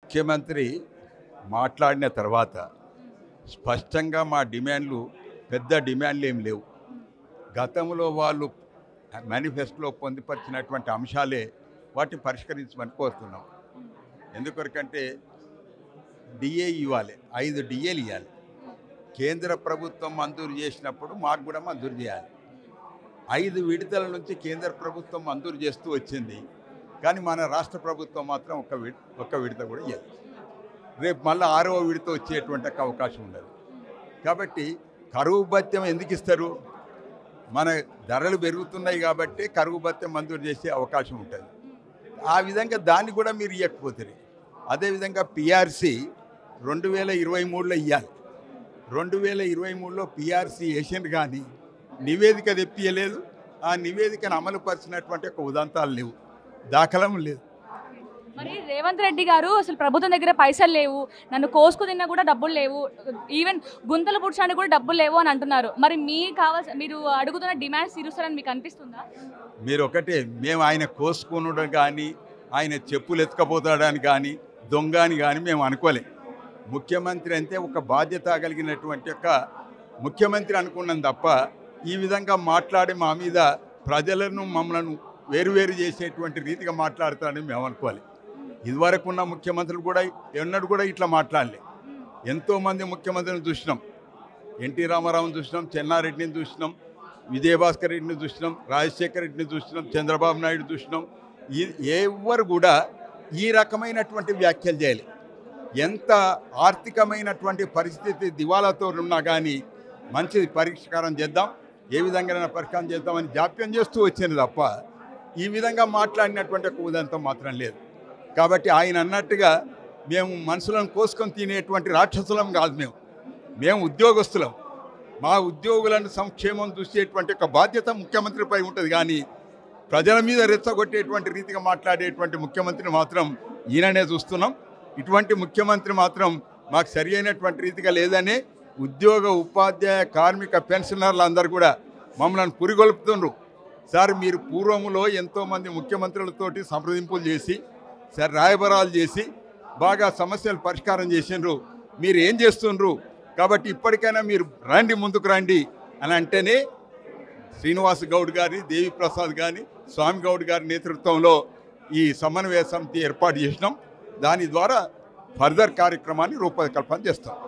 ముఖ్యమంత్రి మాట్లాడిన తర్వాత స్పష్టంగా మా డిమాండ్లు పెద్ద డిమాండ్లు ఏం లేవు. గతంలో వాళ్ళు మేనిఫెస్టోలో పొందుపరిచినటువంటి అంశాలే వాటిని పరిష్కరించమని కోరుతున్నాం. ఎందుకొరకంటే డిఏ ఇవ్వాలి, 5 డిఏలు ఇవ్వాలి. కేంద్ర ప్రభుత్వం మంజూరు చేసినప్పుడు మాకు కూడా మంజూరు చేయాలి. 5 విడతల నుంచి కేంద్ర ప్రభుత్వం మంజూరు చేస్తూ వచ్చింది, కానీ మన రాష్ట్ర ప్రభుత్వం మాత్రం ఒక్క విడత కూడా ఇవ్వదు. రేపు మళ్ళీ 6వ విడత వచ్చేటువంటి అవకాశం ఉండదు. కాబట్టి కరువు భత్యం ఎందుకు ఇస్తారు? మన ధరలు పెరుగుతున్నాయి కాబట్టి కరువు భత్యం మంజూరు చేసే అవకాశం ఉంటుంది. ఆ విధంగా దాన్ని కూడా మీరు ఇవ్వకపోతారు. అదేవిధంగా పిఆర్సీ 2023లో ఇవ్వాలి. 2023లో పిఆర్సీ వేసింది, కానీ నివేదిక తెప్పియలేదు. ఆ నివేదికను అమలు పరిచినటువంటి ఒక ఉదంతాలు లేవు, దాఖలం లేదు. మరి రేవంత్ రెడ్డి గారు అసలు ప్రభుత్వం దగ్గర పైసలు లేవు, నన్ను కోసుకు తిన్నా కూడా డబ్బులు లేవు, ఈవెన్ గుంతలు పుడ్చడానికి కూడా డబ్బులు లేవు అని అంటున్నారు. మరి మీరు అడుగుతున్న డిమాండ్స్ తీరుస్తారని మీకు అనిపిస్తుందా? మీరు ఒకటే, మేము ఆయన కోసుకునడం కానీ ఆయన చెప్పులు ఎత్తుకపోతాడని కానీ దొంగ అని కానీ మేము అనుకోలే. ముఖ్యమంత్రి అంటే ఒక బాధ్యత కలిగినటువంటి ఒక ముఖ్యమంత్రి అనుకున్నాం తప్ప ఈ విధంగా మాట్లాడి మా మీద ప్రజలను మమ్మల్ని వేరువేరు చేసేటువంటి రీతిగా మాట్లాడతాడని మేము అనుకోవాలి. ఇదివరకు ఉన్న ముఖ్యమంత్రులు కూడా ఎన్నడూ కూడా ఇట్లా మాట్లాడలే. ఎంతోమంది ముఖ్యమంత్రులను చూసినాం. ఎన్టీ రామారావుని చూసినాం, చెన్నారెడ్డిని చూసినాం, విజయభాస్కర్ రెడ్డిని చూసినాం, రాజశేఖర రెడ్డిని చూసినాం, చంద్రబాబు నాయుడు చూసినాం. ఎవరు కూడా ఈ రకమైనటువంటి వ్యాఖ్యలు చేయాలి. ఎంత ఆర్థికమైనటువంటి పరిస్థితి దివాలాతో ఉన్నా కానీ మంచి పరిష్కారం చేద్దాం, ఏ విధంగా పరిష్కారం చేద్దామని జాప్యం చేస్తూ వచ్చింది తప్ప ఈ విధంగా మాట్లాడినటువంటి ఒక ఉదంతం మాత్రం లేదు. కాబట్టి ఆయన అన్నట్టుగా మేము మనుషులను కోసుకొని తినేటువంటి రాక్షసులం కాదు. మేము ఉద్యోగస్తులం. మా ఉద్యోగులను సంక్షేమం చూసేటువంటి ఒక బాధ్యత ముఖ్యమంత్రిపై ఉంటుంది, కానీ ప్రజల మీద రెచ్చగొట్టేటువంటి రీతిగా మాట్లాడేటువంటి ముఖ్యమంత్రిని మాత్రం ఈయననే చూస్తున్నాం. ఇటువంటి ముఖ్యమంత్రి మాత్రం మాకు సరి అయినటువంటి రీతిగా లేదని ఉద్యోగ ఉపాధ్యాయ కార్మిక పెన్షనర్లు అందరూ కూడా మమ్మల్ని పురిగొల్పుతుండ్రు. సార్, మీరు పూర్వములో ఎంతోమంది ముఖ్యమంత్రులతోటి సంప్రదింపులు చేసి సార్ రాయబారాలు చేసి బాగా సమస్యలు పరిష్కారం చేసిండ్రు. మీరు ఏం చేస్తుండ్రు? కాబట్టి ఇప్పటికైనా మీరు రండి, ముందుకు రండి అని అంటేనే శ్రీనివాస్ గౌడ్ గారి, దేవిప్రసాద్ గారి, స్వామి గౌడ్ గారి నేతృత్వంలో ఈ సమన్వయ సమితి ఏర్పాటు చేసినాం. దాని ద్వారా ఫర్దర్ కార్యక్రమాన్ని రూపకల్పన చేస్తాం.